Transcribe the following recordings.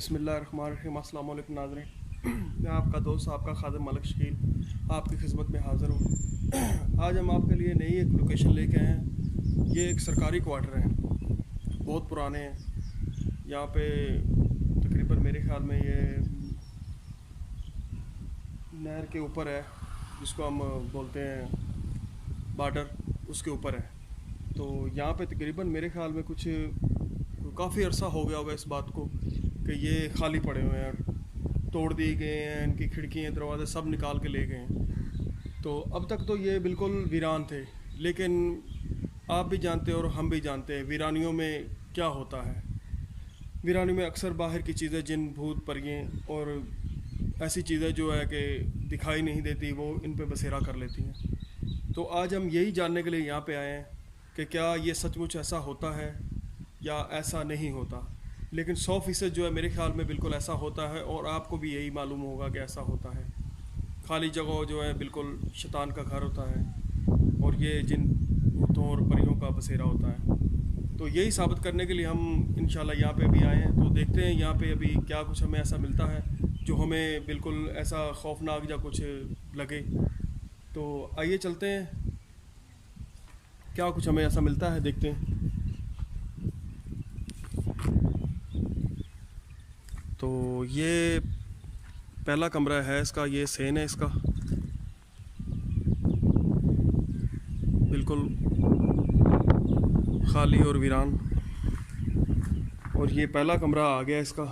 बिस्मिल्लाहिर्रहमानिर्रहीम। अस्सलाम वालेकुम नाज़रीन, मैं आपका दोस्त आपका खादिम मलिक शकील आपकी खिदमत में हाज़िर हूँ। आज हम आपके लिए नई एक लोकेशन लेके आए हैं। ये एक सरकारी क्वार्टर है, बहुत पुराने हैं। यहाँ पे तकरीबन मेरे ख़्याल में ये नहर के ऊपर है, जिसको हम बोलते हैं बॉर्डर, उसके ऊपर है। तो यहाँ पे तकरीबन मेरे ख़्याल में कुछ काफ़ी अरसा हो गया होगा इस बात को कि ये खाली पड़े हुए हैं, तोड़ दिए गए हैं, इनकी खिड़कियाँ दरवाजे सब निकाल के ले गए हैं। तो अब तक तो ये बिल्कुल वीरान थे, लेकिन आप भी जानते हैं और हम भी जानते हैं वीरानियों में क्या होता है। वीरानी में अक्सर बाहर की चीज़ें, जिन भूत परियां और ऐसी चीज़ें जो है कि दिखाई नहीं देती, वो इन पे बसेरा कर लेती हैं। तो आज हम यही जानने के लिए यहाँ पे आए हैं कि क्या ये सचमुच ऐसा होता है या ऐसा नहीं होता। लेकिन 100% जो है मेरे ख्याल में बिल्कुल ऐसा होता है, और आपको भी यही मालूम होगा कि ऐसा होता है। खाली जगह जो है बिल्कुल शैतान का घर होता है, और ये जिन भूतों और परियों का बसेरा होता है। तो यही साबित करने के लिए हम इंशाल्लाह यहाँ पे भी आए हैं। तो देखते हैं यहाँ पे अभी क्या कुछ हमें ऐसा मिलता है जो हमें बिल्कुल ऐसा खौफनाक या कुछ लगे। तो आइए चलते हैं, क्या कुछ हमें ऐसा मिलता है, देखते हैं। तो ये पहला कमरा है इसका, ये सेन है इसका, बिल्कुल खाली और वीरान। और ये पहला कमरा आ गया इसका,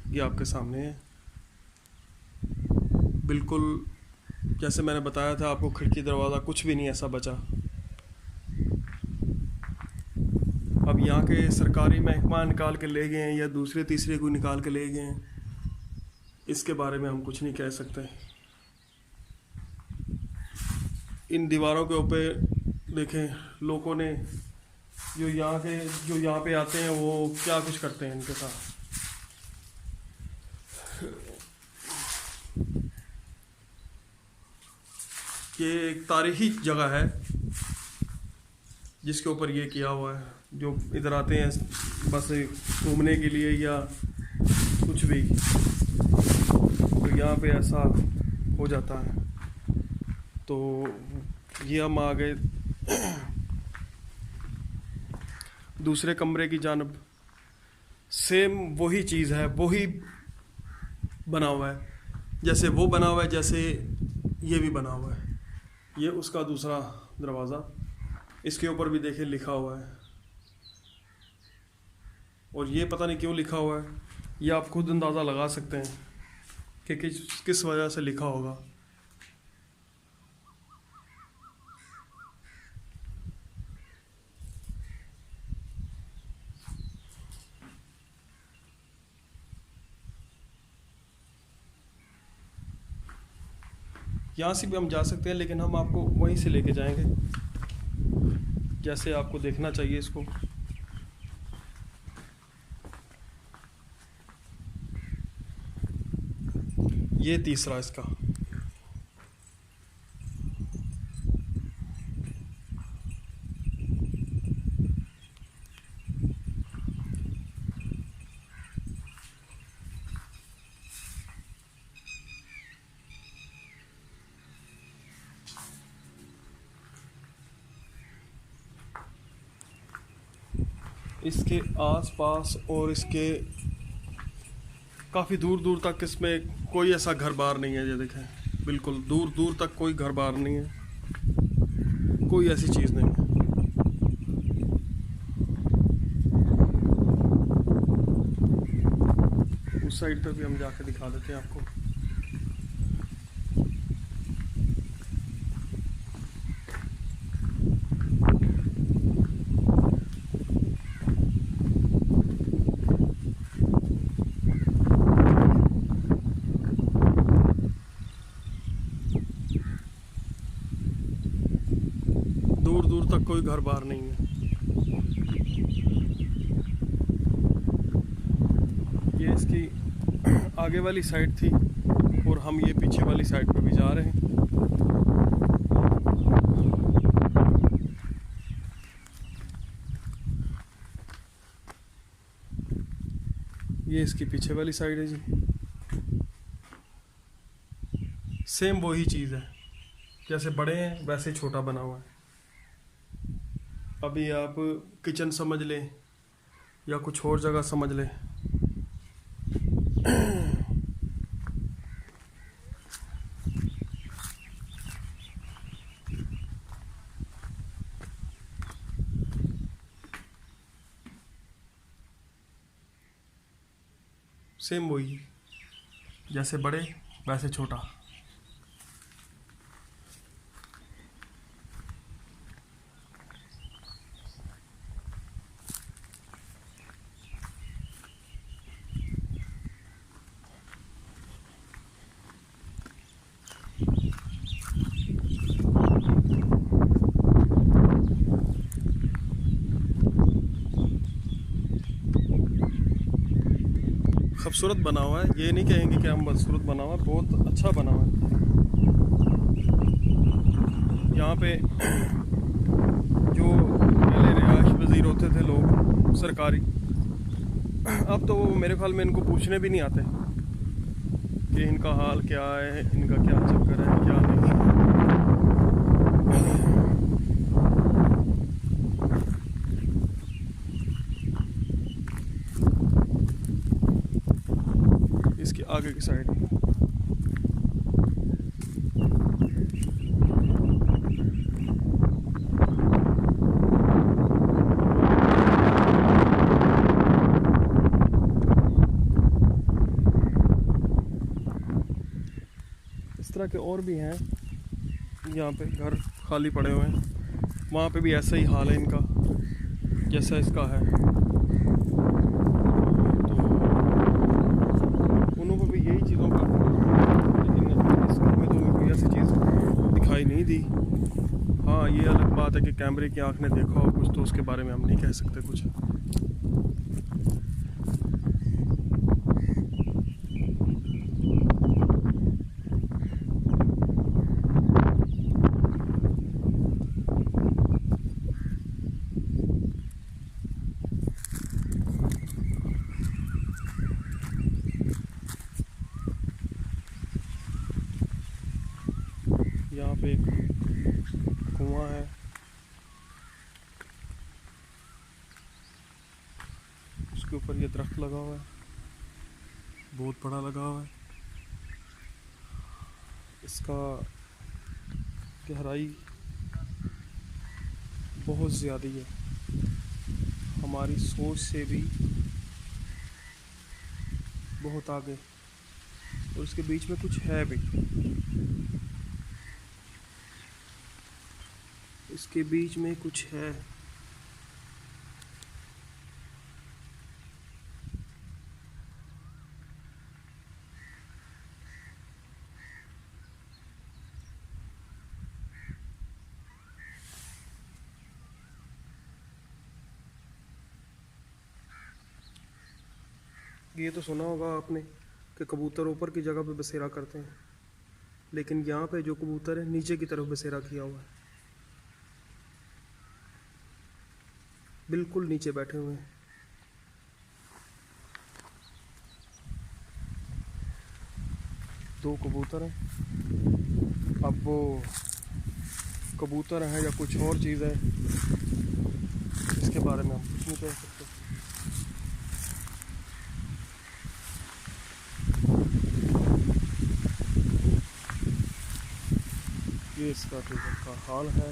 ये आपके सामने है। बिल्कुल जैसे मैंने बताया था आपको, खिड़की दरवाज़ा कुछ भी नहीं ऐसा बचा। अब यहाँ के सरकारी महकमा निकाल के ले गए हैं या दूसरे तीसरे को निकाल के ले गए हैं, इसके बारे में हम कुछ नहीं कह सकते। इन दीवारों के ऊपर देखें लोगों ने, जो यहाँ पे आते हैं वो क्या कुछ करते हैं इनके साथ। ये एक तारीखी जगह है जिसके ऊपर ये किया हुआ है। जो इधर आते हैं बस घूमने के लिए या कुछ भी, तो यहाँ पे ऐसा हो जाता है। तो ये हम आ गए दूसरे कमरे की जानब। सेम वही चीज़ है, वही बना हुआ है, जैसे वो बना हुआ है, जैसे ये भी बना हुआ है। ये उसका दूसरा दरवाज़ा, इसके ऊपर भी देखें लिखा हुआ है, और ये पता नहीं क्यों लिखा हुआ है। ये आप खुद अंदाज़ा लगा सकते हैं कि किस वजह से लिखा होगा। यहाँ से भी हम जा सकते हैं, लेकिन हम आपको वहीं से लेके जाएंगे जैसे आपको देखना चाहिए इसको। ये तीसरा इसका, इसके आसपास और इसके काफ़ी दूर दूर तक इसमें कोई ऐसा घर बार नहीं है। ये देखें, बिल्कुल दूर दूर तक कोई घर बार नहीं है, कोई ऐसी चीज़ नहीं है। उस साइड पे भी हम जाके दिखा देते हैं आपको। दूर दूर तक कोई घर बार नहीं है। ये इसकी आगे वाली साइड थी, और हम ये पीछे वाली साइड पे भी जा रहे हैं। ये इसकी पीछे वाली साइड है जी। सेम वही चीज़ है, जैसे बड़े हैं वैसे छोटा बना हुआ है। अभी आप किचन समझ लें या कुछ और जगह समझ लें। सेम वही, जैसे बड़े वैसे छोटा। खूबसूरत बना हुआ है, ये नहीं कहेंगे कि हम बदसूरत बना हुआ है, बहुत अच्छा बना हुआ है। यहाँ पे जो पहले रिहाइश पजीर होते थे लोग सरकारी, अब तो वो मेरे ख्याल में इनको पूछने भी नहीं आते कि इनका हाल क्या है, इनका क्या चक्कर है, क्या नहीं। इसकी आगे की साइड इस तरह के और भी हैं। यहाँ पे घर खाली पड़े हुए हैं, वहाँ पे भी ऐसा ही हाल है इनका जैसा इसका है। तो उन्हों को भी यही चीज़ों का, लेकिन इस घर में तो हमें कोई ऐसी चीज़ दिखाई नहीं दी। हाँ, ये अलग बात है कि कैमरे की आँख ने देखा हो कुछ, तो उसके बारे में हम नहीं कह सकते कुछ। यहाँ पे एक कुआं है, उसके ऊपर ये दरख्त लगा हुआ है, बहुत बड़ा लगा हुआ है। इसका गहराई बहुत ज़्यादा है, हमारी सोच से भी बहुत आगे, और उसके बीच में कुछ है भी। इसके बीच में कुछ है। ये तो सुना होगा आपने कि कबूतर ऊपर की जगह पे बसेरा करते हैं, लेकिन यहाँ पे जो कबूतर है नीचे की तरफ बसेरा किया हुआ है, बिल्कुल नीचे बैठे हुए हैं। दो कबूतर हैं, अब वो कबूतर है या कुछ और चीज़ है, इसके बारे में हम कुछ नहीं कह सकते। ये इसका का हाल है।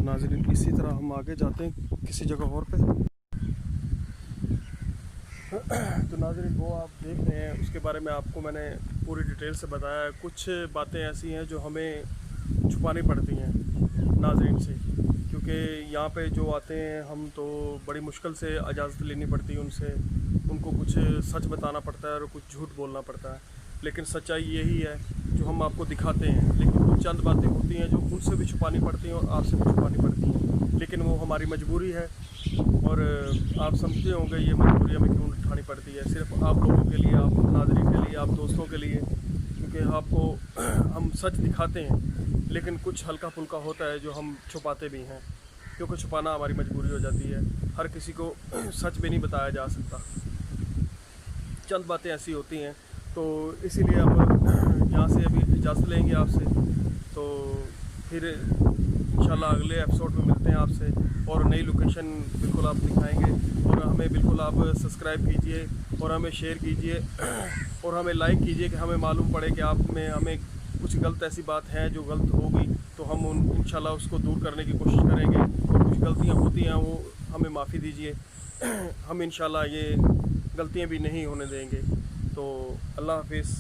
नाज़रीन, इसी तरह हम आगे जाते हैं किसी जगह और पे। तो नाज़रीन, वो आप देख रहे हैं, उसके बारे में आपको मैंने पूरी डिटेल से बताया है। कुछ बातें ऐसी हैं जो हमें छुपानी पड़ती हैं नाज़रीन से, क्योंकि क्योंकि यहाँ पे जो आते हैं हम तो बड़ी मुश्किल से इजाज़त लेनी पड़ती है उनसे, उनको कुछ सच बताना पड़ता है और कुछ झूठ बोलना पड़ता है। लेकिन सच्चाई यही है जो हम आपको दिखाते हैं, लेकिन कुछ चंद बातें होती हैं जो उनसे भी छुपानी पड़ती हैं और आपसे भी छुपानी पड़ती हैं, लेकिन वो हमारी मजबूरी है। और आप समझते होंगे ये मजबूरी हमें क्यों उठानी पड़ती है, सिर्फ आप लोगों के लिए, आप नाज़रीन के लिए, आप दोस्तों के लिए, क्योंकि आपको हम सच दिखाते हैं, लेकिन कुछ हल्का फुल्का होता है जो हम छुपाते भी हैं, क्योंकि छुपाना हमारी मजबूरी हो जाती है। हर किसी को सच भी नहीं बताया जा सकता, चंद बातें ऐसी होती हैं। तो इसीलिए हम यहाँ से अभी इजाज़त लेंगे आपसे, तो फिर इंशाल्लाह अगले एपिसोड में मिलते हैं आपसे और नई लोकेशन बिल्कुल आप दिखाएंगे। और हमें बिल्कुल आप सब्सक्राइब कीजिए और हमें शेयर कीजिए और हमें लाइक कीजिए कि हमें मालूम पड़े कि आप में हमें कुछ गलत ऐसी बात है जो गलत होगी तो हम इंशाल्लाह उसको दूर करने की कोशिश करेंगे। और कुछ गलतियाँ होती हैं वो हमें माफ़ी दीजिए, हम इंशाल्लाह ये गलतियाँ भी नहीं होने देंगे। तो अल्लाह हाफिज़।